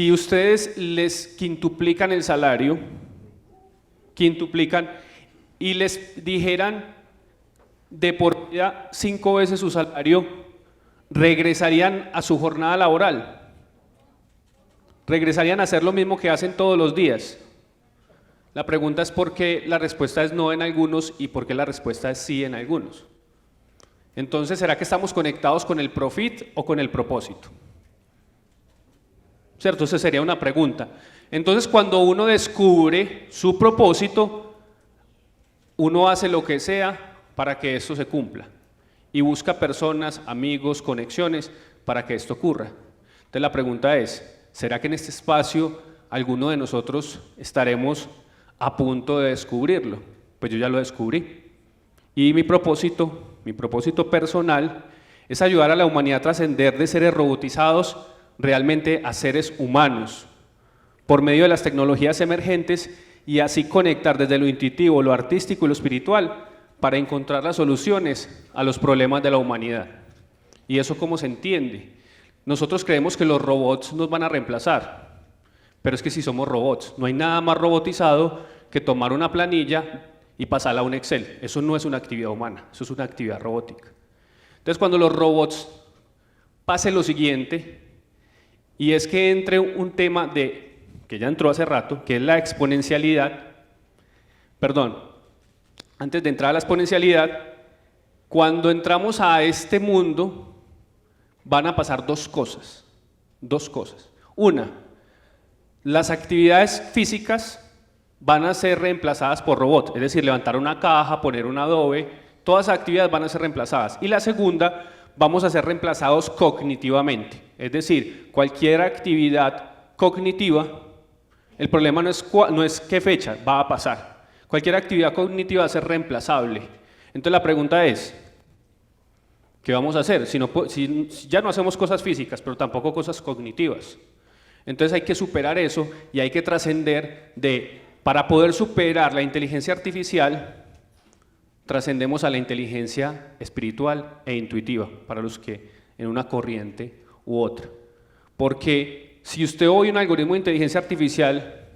si ustedes les quintuplican el salario, y les dijeran de por vida 5 veces su salario, regresarían a su jornada laboral, regresarían a hacer lo mismo que hacen todos los días. La pregunta es por qué la respuesta es no en algunos y por qué la respuesta es sí en algunos. Entonces, ¿será que estamos conectados con el profit o con el propósito? ¿Cierto? Esa sería una pregunta. Entonces, cuando uno descubre su propósito, uno hace lo que sea para que esto se cumpla y busca personas, amigos, conexiones para que esto ocurra. Entonces, la pregunta es, ¿será que en este espacio alguno de nosotros estaremos a punto de descubrirlo? Pues yo ya lo descubrí. Y mi propósito personal es ayudar a la humanidad a trascender de seres robotizados realmente a seres humanos por medio de las tecnologías emergentes y así conectar desde lo intuitivo, lo artístico y lo espiritual para encontrar las soluciones a los problemas de la humanidad. ¿Y eso cómo se entiende? Nosotros creemos que los robots nos van a reemplazar, pero es que si somos robots, no hay nada más robotizado que tomar una planilla y pasarla a un Excel. Eso no es una actividad humana, eso es una actividad robótica. Entonces, cuando los robots pase lo siguiente, y es que entre un tema que ya entró hace rato, que es la exponencialidad. Perdón, antes de entrar a la exponencialidad, cuando entramos a este mundo van a pasar dos cosas. Una, las actividades físicas van a ser reemplazadas por robots, es decir, levantar una caja, poner un adobe, todas esas actividades van a ser reemplazadas. Y la segunda, vamos a ser reemplazados cognitivamente, es decir, cualquier actividad cognitiva, el problema no es qué fecha va a pasar, cualquier actividad cognitiva va a ser reemplazable. Entonces la pregunta es, ¿qué vamos a hacer? Si ya no hacemos cosas físicas, pero tampoco cosas cognitivas. Entonces hay que superar eso y hay que trascender para poder superar la inteligencia artificial, trascendemos a la inteligencia espiritual e intuitiva, para los que en una corriente u otra. Porque si usted hoy un algoritmo de inteligencia artificial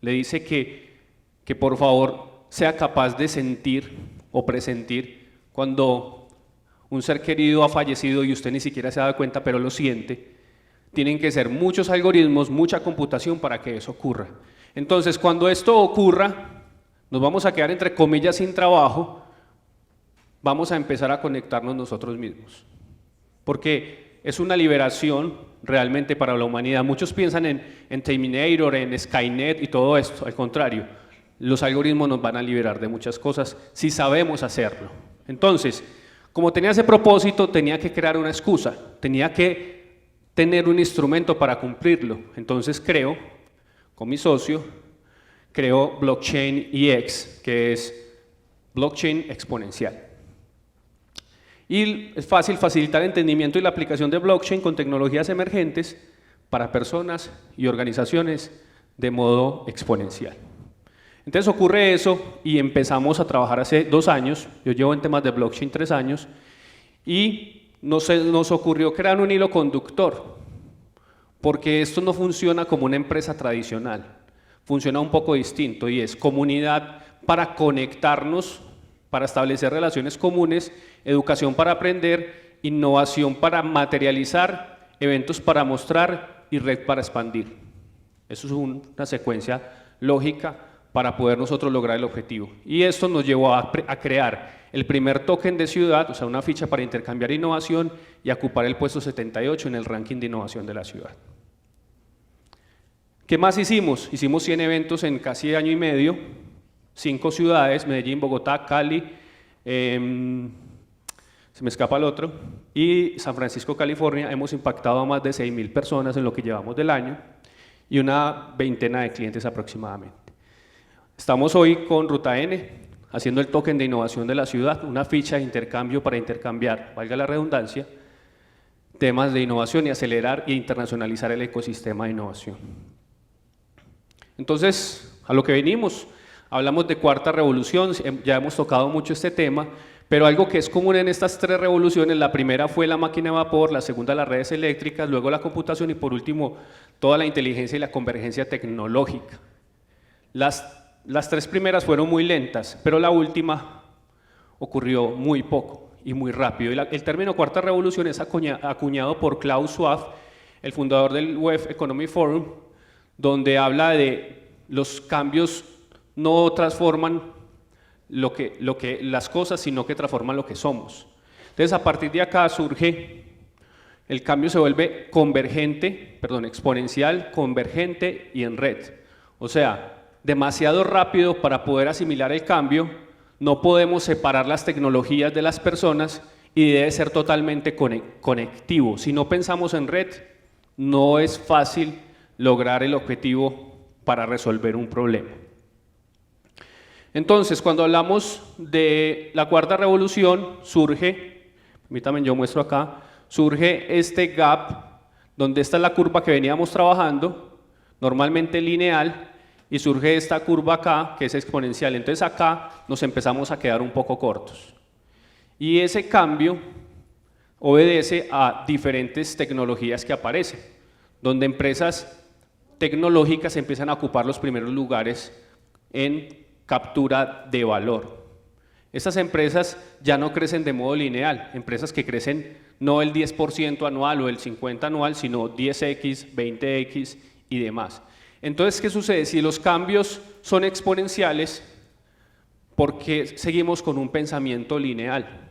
le dice que por favor sea capaz de sentir o presentir cuando un ser querido ha fallecido y usted ni siquiera se ha dado cuenta, pero lo siente, tienen que ser muchos algoritmos, mucha computación para que eso ocurra. Entonces, cuando esto ocurra, nos vamos a quedar entre comillas sin trabajo, vamos a empezar a conectarnos nosotros mismos. Porque es una liberación realmente para la humanidad. Muchos piensan en Terminator, en Skynet y todo esto, al contrario, los algoritmos nos van a liberar de muchas cosas si sabemos hacerlo. Entonces, como tenía ese propósito, tenía que crear una excusa, tenía que tener un instrumento para cumplirlo. Entonces con mi socio, creo Blockchain EX, que es blockchain exponencial. Y es fácil facilitar el entendimiento y la aplicación de blockchain con tecnologías emergentes para personas y organizaciones de modo exponencial. Entonces ocurre eso y empezamos a trabajar hace 2 años, yo llevo en temas de blockchain 3 años, y nos ocurrió crear un hilo conductor, porque esto no funciona como una empresa tradicional, funciona un poco distinto y es comunidad para conectarnos, para establecer relaciones comunes, educación para aprender, innovación para materializar, eventos para mostrar y red para expandir. Eso es una secuencia lógica para poder nosotros lograr el objetivo. Y esto nos llevó a crear el primer token de ciudad, o sea, una ficha para intercambiar innovación y ocupar el puesto 78 en el ranking de innovación de la ciudad. ¿Qué más hicimos? Hicimos 100 eventos en casi año y medio, 5 ciudades, Medellín, Bogotá, Cali, se me escapa el otro, y San Francisco, California. Hemos impactado a más de 6.000 personas en lo que llevamos del año y una veintena de clientes aproximadamente. Estamos hoy con Ruta N, haciendo el token de innovación de la ciudad, una ficha de intercambio para intercambiar, valga la redundancia, temas de innovación y acelerar e internacionalizar el ecosistema de innovación. Entonces, a lo que venimos, hablamos de cuarta revolución, ya hemos tocado mucho este tema, pero algo que es común en estas 3 revoluciones, la primera fue la máquina de vapor, la segunda las redes eléctricas, luego la computación y por último toda la inteligencia y la convergencia tecnológica. Las tres primeras fueron muy lentas, pero la última ocurrió muy poco y muy rápido. El término cuarta revolución es acuñado por Klaus Schwab, el fundador del World Economic Forum, donde habla de los cambios no transforman las cosas, sino que transforman lo que somos. Entonces, a partir de acá surge, el cambio se vuelve exponencial, convergente y en red. O sea, demasiado rápido para poder asimilar el cambio, no podemos separar las tecnologías de las personas y debe ser totalmente conectivo. Si no pensamos en red, no es fácil lograr el objetivo para resolver un problema. Entonces, cuando hablamos de la cuarta revolución, surge, permítanme, yo muestro acá, surge este gap, donde esta es la curva que veníamos trabajando, normalmente lineal, y surge esta curva acá, que es exponencial. Entonces acá nos empezamos a quedar un poco cortos. Y ese cambio obedece a diferentes tecnologías que aparecen, donde empresas tecnológicas empiezan a ocupar los primeros lugares en captura de valor. Estas empresas ya no crecen de modo lineal, empresas que crecen no el 10% anual o el 50% anual, sino 10x, 20x y demás. Entonces, ¿qué sucede? Si los cambios son exponenciales, ¿por qué seguimos con un pensamiento lineal?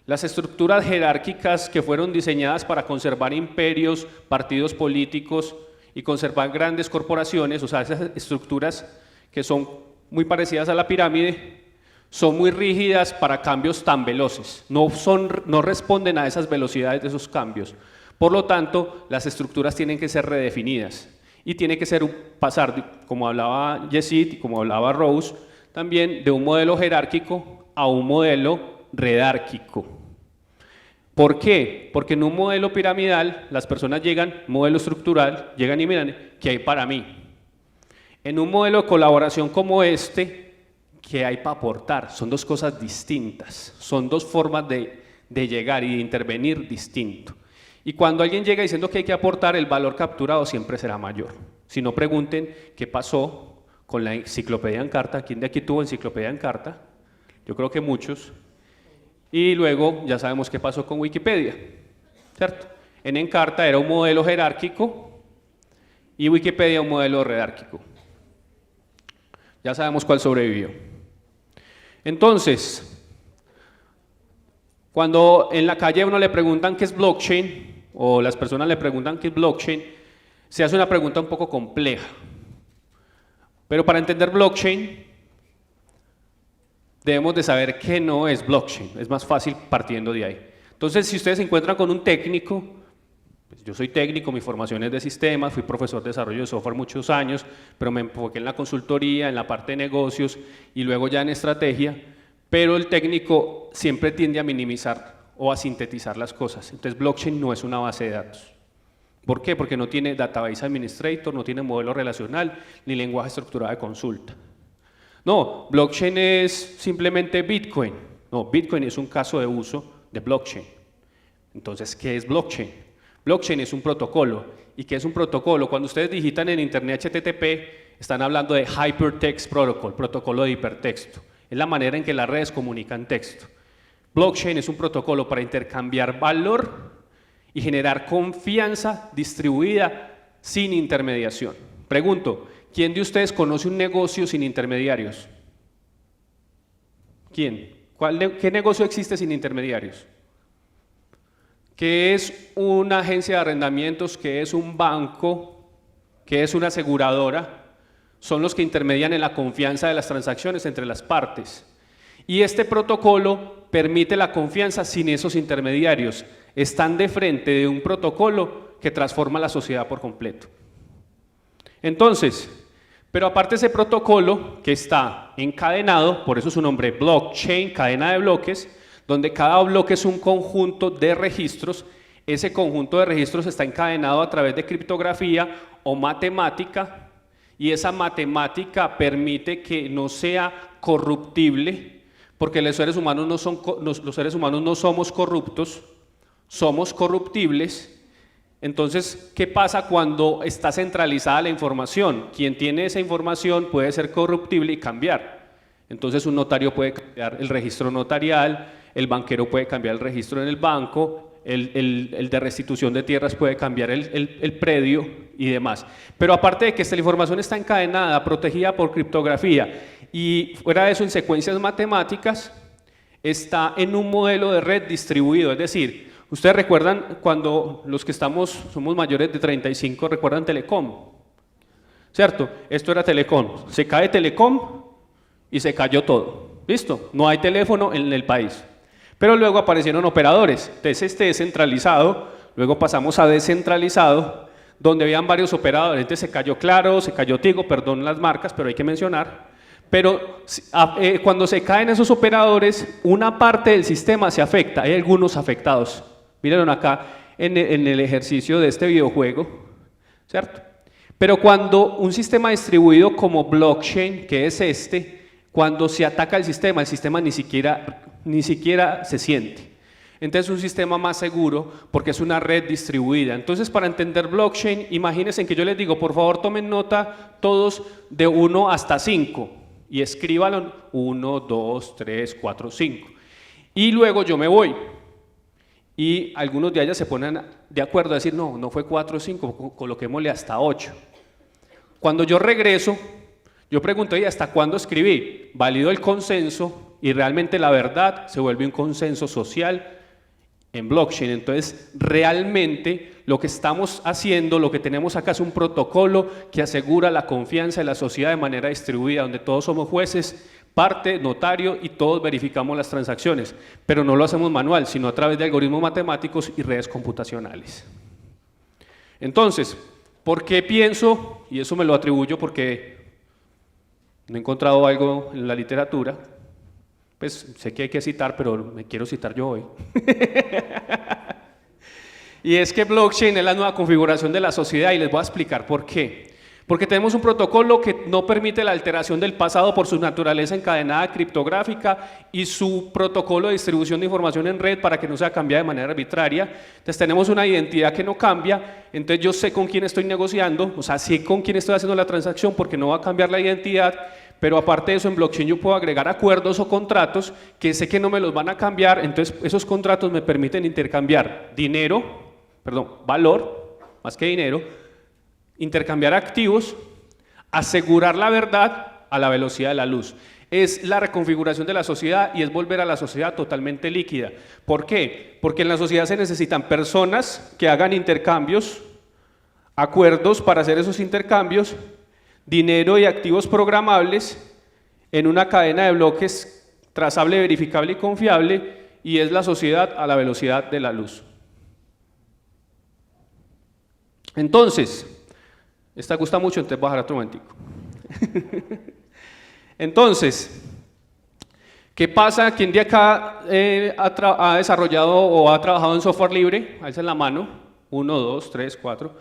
Las estructuras jerárquicas que fueron diseñadas para conservar imperios, partidos políticos y conservar grandes corporaciones, o sea, esas estructuras que son muy parecidas a la pirámide, son muy rígidas para cambios tan veloces, no responden a esas velocidades de esos cambios. Por lo tanto, las estructuras tienen que ser redefinidas y tiene que ser pasar, como hablaba Yesid y como hablaba Rose, también de un modelo jerárquico a un modelo redárquico. ¿Por qué? Porque en un modelo piramidal las personas llegan, modelo estructural, llegan y miran, ¿qué hay para mí? En un modelo de colaboración como este, ¿qué hay para aportar? Son dos cosas distintas, son dos formas de llegar y de intervenir distinto. Y cuando alguien llega diciendo que hay que aportar, el valor capturado siempre será mayor. Si no, pregunten qué pasó con la enciclopedia Encarta. ¿Quién de aquí tuvo enciclopedia Encarta? Yo creo que muchos. Y luego ya sabemos qué pasó con Wikipedia, ¿cierto? En Encarta era un modelo jerárquico y Wikipedia un modelo redárquico. Ya sabemos cuál sobrevivió. Entonces, cuando en la calle a uno le preguntan qué es blockchain, o las personas le preguntan qué es blockchain, se hace una pregunta un poco compleja. Pero para entender blockchain, debemos de saber qué no es blockchain. Es más fácil partiendo de ahí. Entonces, si ustedes se encuentran con un técnico, pues yo soy técnico, mi formación es de sistemas, fui profesor de desarrollo de software muchos años, pero me enfoqué en la consultoría, en la parte de negocios y luego ya en estrategia, pero el técnico siempre tiende a minimizar o a sintetizar las cosas. Entonces, blockchain no es una base de datos. ¿Por qué? Porque no tiene database administrator, no tiene modelo relacional, ni lenguaje estructurado de consulta. No, blockchain es simplemente Bitcoin. No, Bitcoin es un caso de uso de blockchain. Entonces, ¿qué es blockchain? Blockchain es un protocolo. ¿Y qué es un protocolo? Cuando ustedes digitan en internet HTTP, están hablando de Hypertext Protocol, protocolo de hipertexto. Es la manera en que las redes comunican texto. Blockchain es un protocolo para intercambiar valor y generar confianza distribuida sin intermediación. Pregunto, ¿quién de ustedes conoce un negocio sin intermediarios? ¿Quién? ¿Qué negocio existe sin intermediarios? ¿Qué es una agencia de arrendamientos? ¿Qué es un banco? ¿Qué es una aseguradora? Son los que intermedian en la confianza de las transacciones entre las partes. Y este protocolo permite la confianza sin esos intermediarios. Están de frente de un protocolo que transforma la sociedad por completo. Entonces, pero aparte de ese protocolo que está encadenado, por eso su nombre blockchain, cadena de bloques, donde cada bloque es un conjunto de registros, ese conjunto de registros está encadenado a través de criptografía o matemática, y esa matemática permite que no sea corruptible, porque los seres humanos no somos corruptos, somos corruptibles. Entonces, ¿qué pasa cuando está centralizada la información? Quien tiene esa información puede ser corruptible y cambiar. Entonces, un notario puede cambiar el registro notarial, el banquero puede cambiar el registro en el banco, el de restitución de tierras puede cambiar el predio y demás. Pero aparte de que la información está encadenada, protegida por criptografía y fuera de eso en secuencias matemáticas, está en un modelo de red distribuido, es decir, ustedes recuerdan cuando los que somos mayores de 35 recuerdan Telecom, ¿cierto? Esto era Telecom, se cae Telecom y se cayó todo, ¿listo? No hay teléfono en el país. Pero luego aparecieron operadores, entonces este descentralizado, luego pasamos a descentralizado, donde habían varios operadores, entonces se cayó Claro, se cayó Tigo, perdón las marcas, pero hay que mencionar, pero cuando se caen esos operadores, una parte del sistema se afecta, hay algunos afectados, mírenlo acá en el ejercicio de este videojuego, ¿cierto? Pero cuando un sistema distribuido como blockchain, que es cuando se ataca el sistema ni siquiera se siente. Entonces es un sistema más seguro porque es una red distribuida. Entonces para entender blockchain, imagínense que yo les digo, por favor tomen nota todos de 1 hasta 5 y escríbanlo 1, 2, 3, 4, 5. Y luego yo me voy y algunos de ellas se ponen de acuerdo a decir, no fue 4 o 5, coloquémosle hasta 8. Cuando yo regreso, yo pregunto, ¿y hasta cuándo escribí? Valido el consenso y realmente la verdad se vuelve un consenso social en blockchain. Entonces, realmente lo que estamos haciendo, lo que tenemos acá es un protocolo que asegura la confianza de la sociedad de manera distribuida, donde todos somos jueces, parte, notario y todos verificamos las transacciones, pero no lo hacemos manual, sino a través de algoritmos matemáticos y redes computacionales. Entonces, ¿por qué pienso? Y eso me lo atribuyo porque no he encontrado algo en la literatura, pues sé que hay que citar, pero me quiero citar yo hoy. Y es que blockchain es la nueva configuración de la sociedad y les voy a explicar por qué. Porque tenemos un protocolo que no permite la alteración del pasado por su naturaleza encadenada criptográfica y su protocolo de distribución de información en red para que no sea cambiada de manera arbitraria. Entonces tenemos una identidad que no cambia, entonces yo sé con quién estoy negociando, o sea, sé con quién estoy haciendo la transacción porque no va a cambiar la identidad, pero aparte de eso en blockchain yo puedo agregar acuerdos o contratos que sé que no me los van a cambiar, entonces esos contratos me permiten intercambiar valor, más que dinero, intercambiar activos, asegurar la verdad a la velocidad de la luz. Es la reconfiguración de la sociedad y es volver a la sociedad totalmente líquida. ¿Por qué? Porque en la sociedad se necesitan personas que hagan intercambios, acuerdos para hacer esos intercambios, dinero y activos programables en una cadena de bloques trazable, verificable y confiable, y es la sociedad a la velocidad de la luz. Entonces, esta gusta mucho, entonces voy a bajar otro momentico. Entonces, ¿qué pasa? ¿Quién de acá ha desarrollado o ha trabajado en software libre? Alza la mano. 1, 2, 3, 4.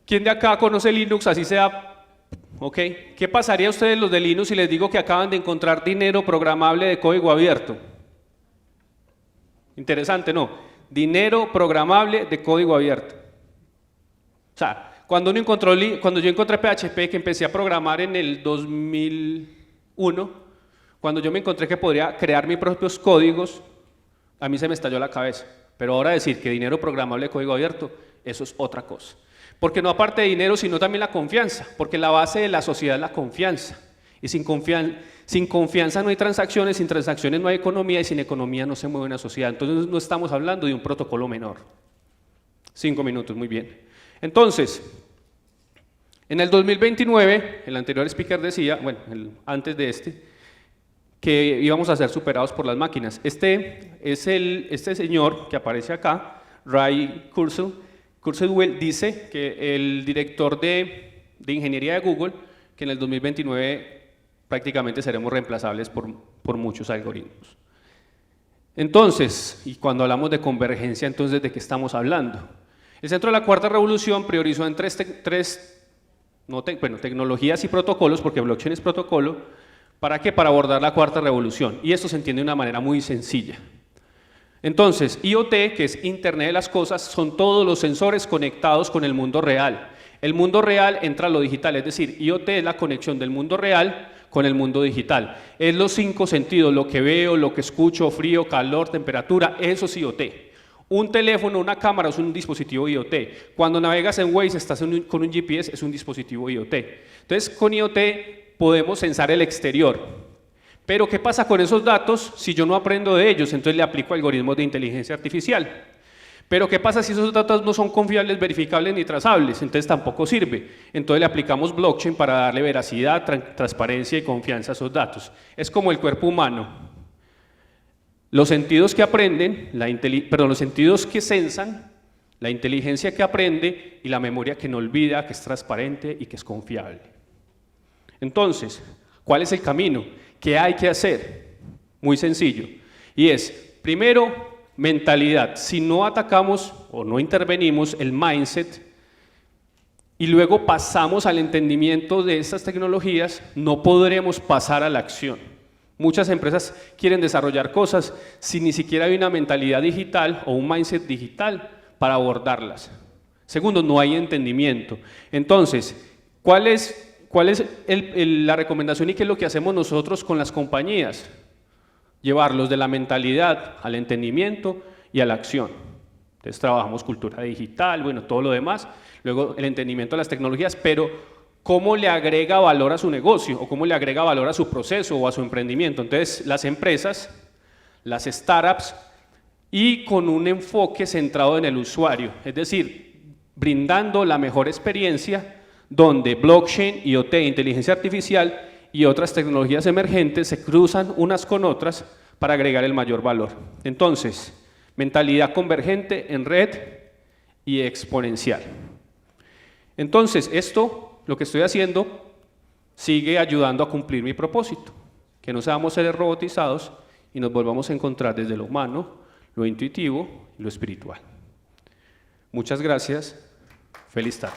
¿Quién de acá conoce Linux? Así sea. ¿Ok? ¿Qué pasaría a ustedes los de Linux si les digo que acaban de encontrar dinero programable de código abierto? Interesante, ¿no? Dinero programable de código abierto. O sea, cuando yo encontré PHP, que empecé a programar en el 2001, cuando yo me encontré que podría crear mis propios códigos, a mí se me estalló la cabeza. Pero ahora decir que dinero programable de código abierto, eso es otra cosa. Porque no aparte de dinero, sino también la confianza, porque la base de la sociedad es la confianza. Y sin confianza no hay transacciones, sin transacciones no hay economía y sin economía no se mueve una sociedad. Entonces no estamos hablando de un protocolo menor. 5 minutos, muy bien. Entonces, en el 2029, el anterior speaker decía, bueno, antes de que íbamos a ser superados por las máquinas. Este señor que aparece acá, Ray Kurzweil, dice que el director de ingeniería de Google, que en el 2029 prácticamente seremos reemplazables por muchos algoritmos. Entonces, y cuando hablamos de convergencia, entonces, ¿de qué estamos hablando? El Centro de la Cuarta Revolución priorizó en tecnologías y protocolos, porque blockchain es protocolo. ¿Para qué? Para abordar la Cuarta Revolución. Y esto se entiende de una manera muy sencilla. Entonces, IoT, que es Internet de las Cosas, son todos los sensores conectados con el mundo real. El mundo real entra a lo digital, es decir, IoT es la conexión del mundo real con el mundo digital. Es los 5 sentidos, lo que veo, lo que escucho, frío, calor, temperatura, eso es IoT. Un teléfono, una cámara es un dispositivo IoT. Cuando navegas en Waze, estás con un GPS, es un dispositivo IoT. Entonces, con IoT podemos sensar el exterior. Pero, ¿qué pasa con esos datos si yo no aprendo de ellos? Entonces le aplico algoritmos de inteligencia artificial. Pero, ¿qué pasa si esos datos no son confiables, verificables ni trazables? Entonces tampoco sirve. Entonces le aplicamos blockchain para darle veracidad, transparencia y confianza a esos datos. Es como el cuerpo humano. Los sentidos que aprenden, los sentidos que sensan, la inteligencia que aprende y la memoria que no olvida, que es transparente y que es confiable. Entonces, ¿cuál es el camino? ¿Qué hay que hacer? Muy sencillo. Y es, primero, mentalidad. Si no atacamos o no intervenimos el mindset y luego pasamos al entendimiento de estas tecnologías, no podremos pasar a la acción. Muchas empresas quieren desarrollar cosas sin ni siquiera hay una mentalidad digital o un mindset digital para abordarlas. Segundo, no hay entendimiento. Entonces, ¿cuál es la recomendación y qué es lo que hacemos nosotros con las compañías? Llevarlos de la mentalidad al entendimiento y a la acción. Entonces trabajamos cultura digital, bueno, todo lo demás, luego el entendimiento de las tecnologías, pero ¿cómo le agrega valor a su negocio o cómo le agrega valor a su proceso o a su emprendimiento? Entonces las empresas, las startups y con un enfoque centrado en el usuario, es decir, brindando la mejor experiencia donde blockchain, IoT, inteligencia artificial y otras tecnologías emergentes se cruzan unas con otras para agregar el mayor valor. Entonces, mentalidad convergente en red y exponencial. Entonces, esto, lo que estoy haciendo, sigue ayudando a cumplir mi propósito, que no seamos seres robotizados y nos volvamos a encontrar desde lo humano, lo intuitivo y lo espiritual. Muchas gracias. Feliz tarde.